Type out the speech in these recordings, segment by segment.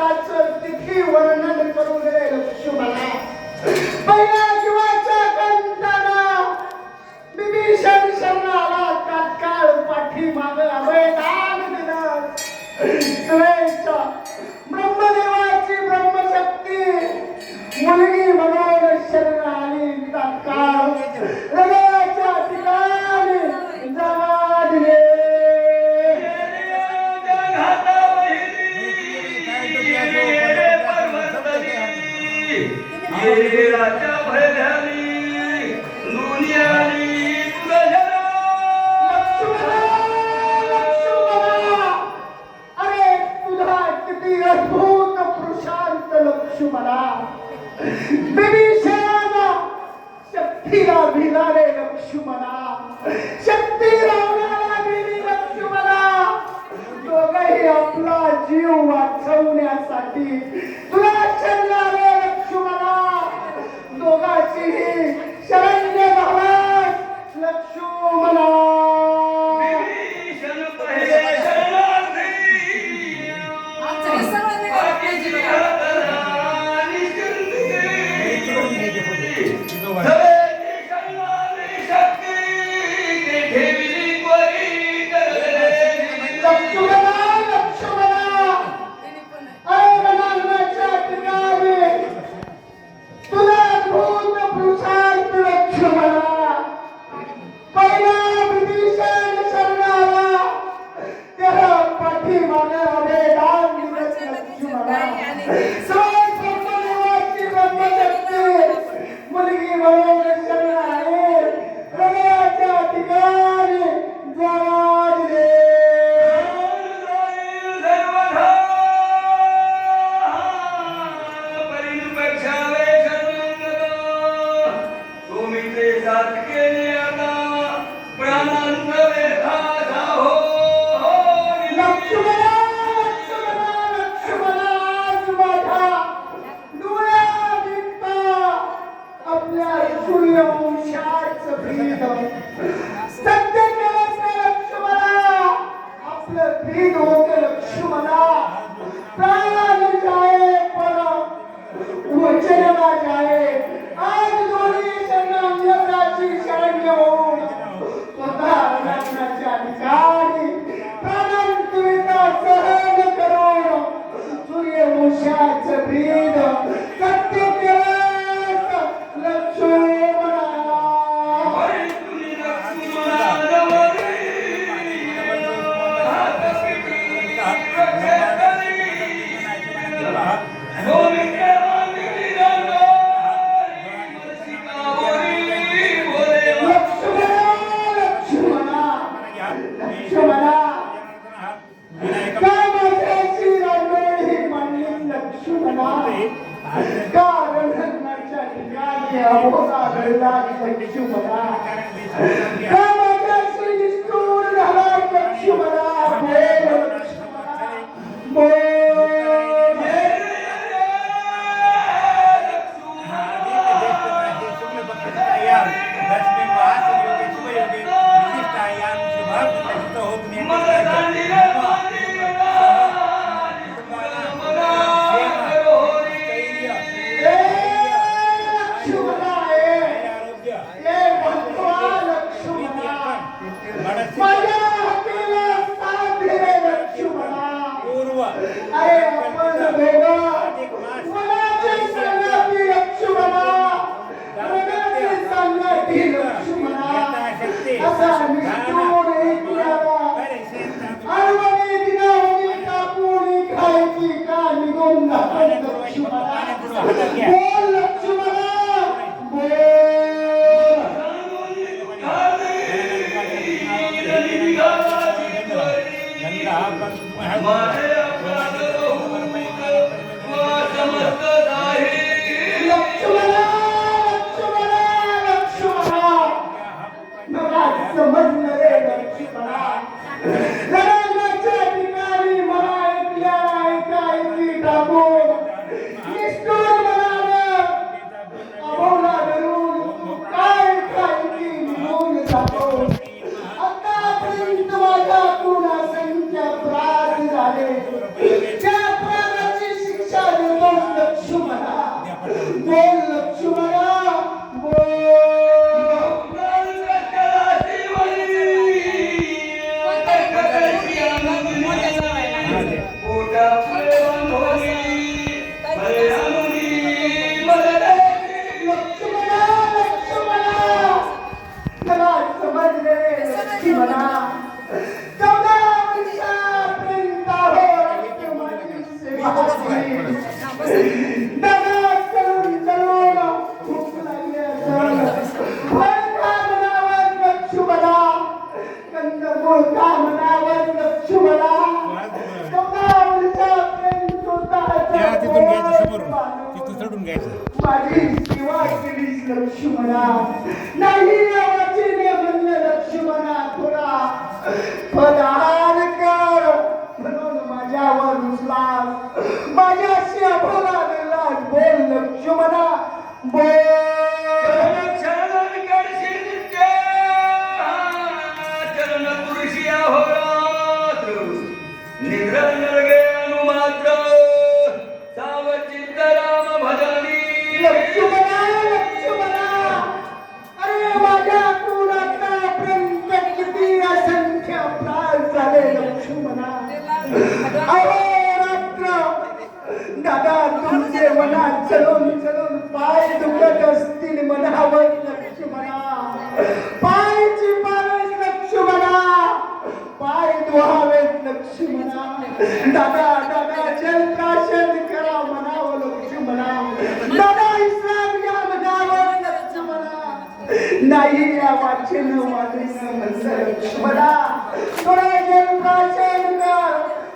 महाभारताचं तिथी वर्णन करून रे लक्ष्मणा पहिल्या जीवाच्या कंठानं विभीषण शरणाला तात्काळ पाठीमाग अभयदान दिलं. तुळेच्या ब्रह्मदेवाची ब्रह्मशक्ती मुलगी म्हणून शरण आली. तात्काळ हृदयाच्या ठिकाणी जागा दिले. शक्तीला भिलारे लक्ष्मणा शक्ती लावण्याला गेली लक्ष्मणा. दोघही आपला जीव वाचवण्यासाठी तुला शरणारे लक्ष्मणा. दोघांचीही शरण्य झालास लक्ष्मणा. निष्ठुर तिथून घ्यायचं समोरून, तिथून चढून घ्यायचं. माझी सेवा केलीस लक्ष्मणा, नाही वाचीने म्हणलं लक्ष्मणा थोडा पदार कर, म्हणून माझ्यावर रुसलास, माझ्याशी अभोला दिलास. बोल लक्ष्मणा बोल. दादा तुमचे मनात चलून चलून पाय दुखत असतील मनावर लक्ष्मणा, पायची पारस लक्ष्मणा, पाय धुवावेत लक्ष्मणा. दादा दादा जलप्राशन करा म्हणावं लक्ष्मणा, दादा इस्लाम या म्हणावं लक्ष्मणा, नाही या वाचन वाचन म्हणलं लक्ष्मणा. थोडा जलप्राशन कर,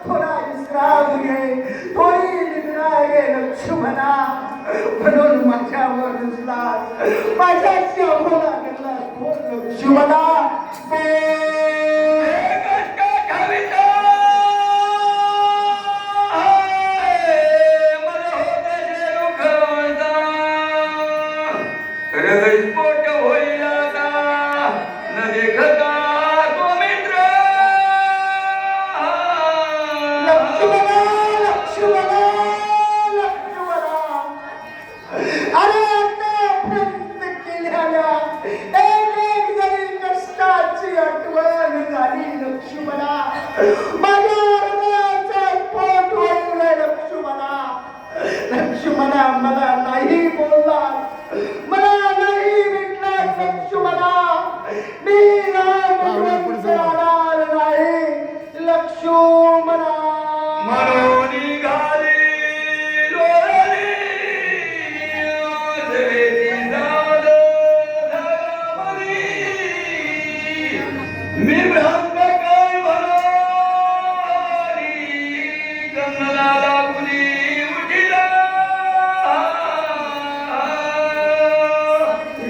थोडा इस्लाम घे, थोडी निद्रा घे लक्ष्मणा, म्हणून माझ्यावर रुसलास, माझ्याशी अभोला केला. बोल लक्ष्मणा लक्ष्मणा, मला नाही बोललास, मला नाही भेटलास लक्ष्मणा, मी राम राहणार नाही लक्ष्मणा. म्हणून निघाली लोळली देवीची जाद धागामधी, मी ब्रह्मकाय म्हणाली गंगला लागुली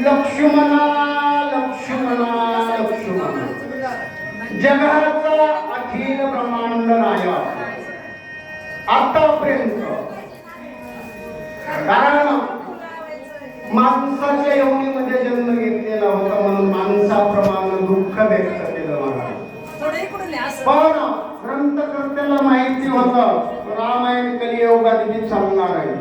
लक्ष्मणा. लक्ष्मणा लक्ष्मणा जगाचा अखिल ब्रह्मांड नायक आतापर्यंत, कारण माणसाच्या योनीमध्ये जन्म घेतलेला होता म्हणून माणसाप्रमाणे दुःख व्यक्त केलं मला. पण ग्रंथकर्त्याला माहिती होतं रामायण कलियुगात बी चालणार आहे.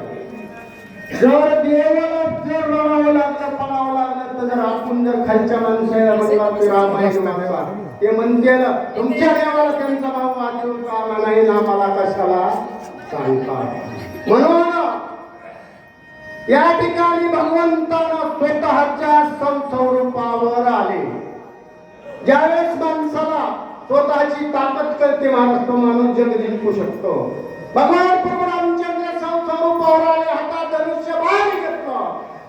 जर देवाला जर रडावं लागलं पडावं लागलं तर जर आपण जर खालच्या माणसाला म्हणला की रामायण मागवा, ते म्हणते ना तुमच्या देवाला त्यांचा भाव वाचून कामा नाही ना मला कशाला सांगता. म्हणून या ठिकाणी भगवंतानं स्वतःच्या संस्वरूपावर आले. ज्यावेळेस माणसाला स्वतःची ताकद कळते महाराज तो माणूस जग जिंकू शकतो. भगवान प्रभू रामचंद्र संस्वरूपावर आले, हातात धनुष्य बाण घेतलं.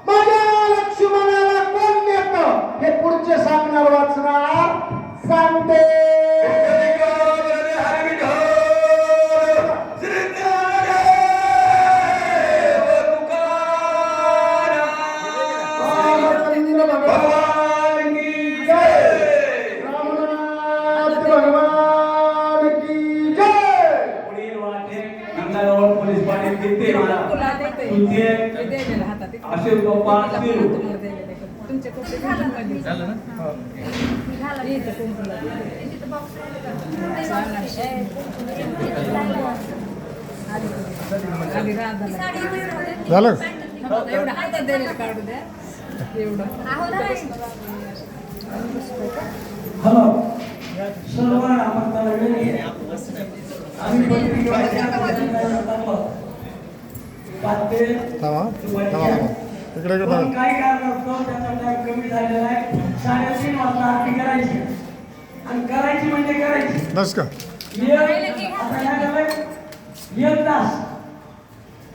माझ्या लक्ष्मणाला कोण नेतं हे पुढचे सांगणार वाचणार सांगते. असे गोपाळ झालं हॅलो सर्व काय कारण असतो त्याचा टाइम कमी झालेला आहे. 3:30 वाजता आरती करायची आणि करायची म्हणजे करायची बस का आता या झालंय 1 तास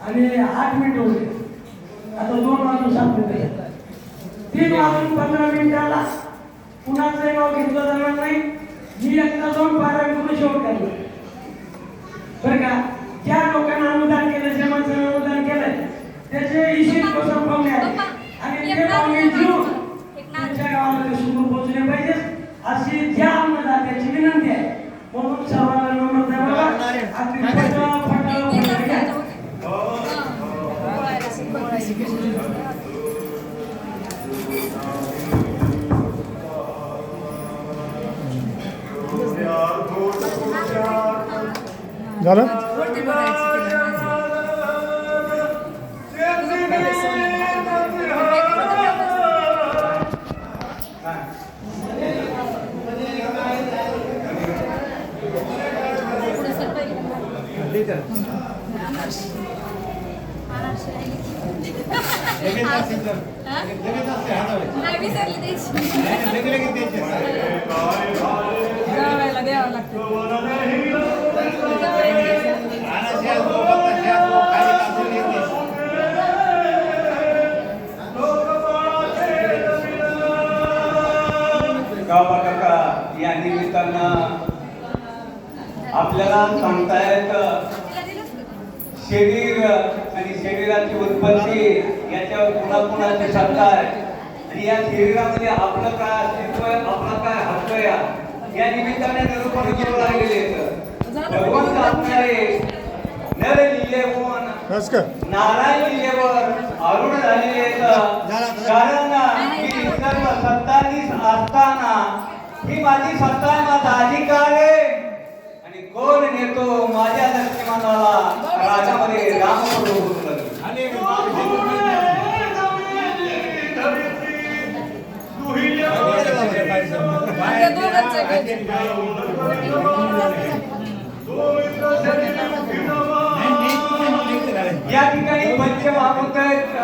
आणि 8 मिनिट होते. आता 2 वाजून 7 मिनिटं 3 वाजून 15 मिनिटाला कुणाचंही नाव घेतलं जाणार नाही. मी एकदा जाऊन पारायण करून शेवट करणार बरं का. ज्या लोकांना अनुदान केलं जे माणसं झालं वरती बघायची तिला लगेच असेल तर लगेच असते हातावर नाही विसरली द्यायची लगेच द्यायचे जावायला द्यावं लागतं आणाशी असो बत्ताशी असो खाली तांदूळ येते गावा काका या निमित्तानं आपल्याला सांगतायत शरीर आणि शरीराची उत्पत्ती याच्यावर कुणाकुणाची सत्ता आहे आणि या शरीरामध्ये आपलं काय अस्तित्व आहे आपला काय हक्क आहे या निमित्ताने निरूपण करू लागलेले भगवंत आपणारे नर लिहिलेवन बस का नारायण लिहिलेवर अरुण झालेले कारण ही सर्व सत्ताधीश असताना ही माझी सत्ता आहे माझा अधिकार आहे आणि कोण नेतो माझ्या लक्ष्मणाला राजामध्ये राम करून आणि त्या दोघांचं आहे. या ठिकाणी पंचमहाभूत आहेत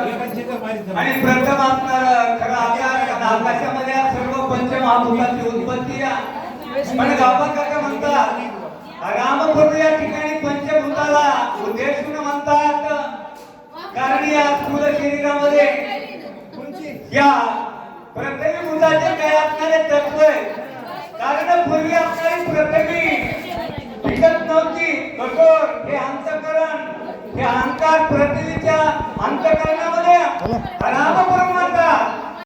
आणि प्रथम असणार खरं आपल्या आकाशामध्ये या सर्व पंचमहाभूताची उत्पत्ती आहे पण गावा काका म्हणतात रामपूर या ठिकाणी पंचभूताला उद्देशून म्हणतात कारण या स्थूल शरीरामध्ये या पृथ्वी भूताचे काय असणारे तत्व आहे कारण पूर्वी असणारी पृथ्वी टिकत नव्हती कठोर हे अंतःकरण हे अहंकार पृथ्वीच्या अंतःकरणामध्ये राम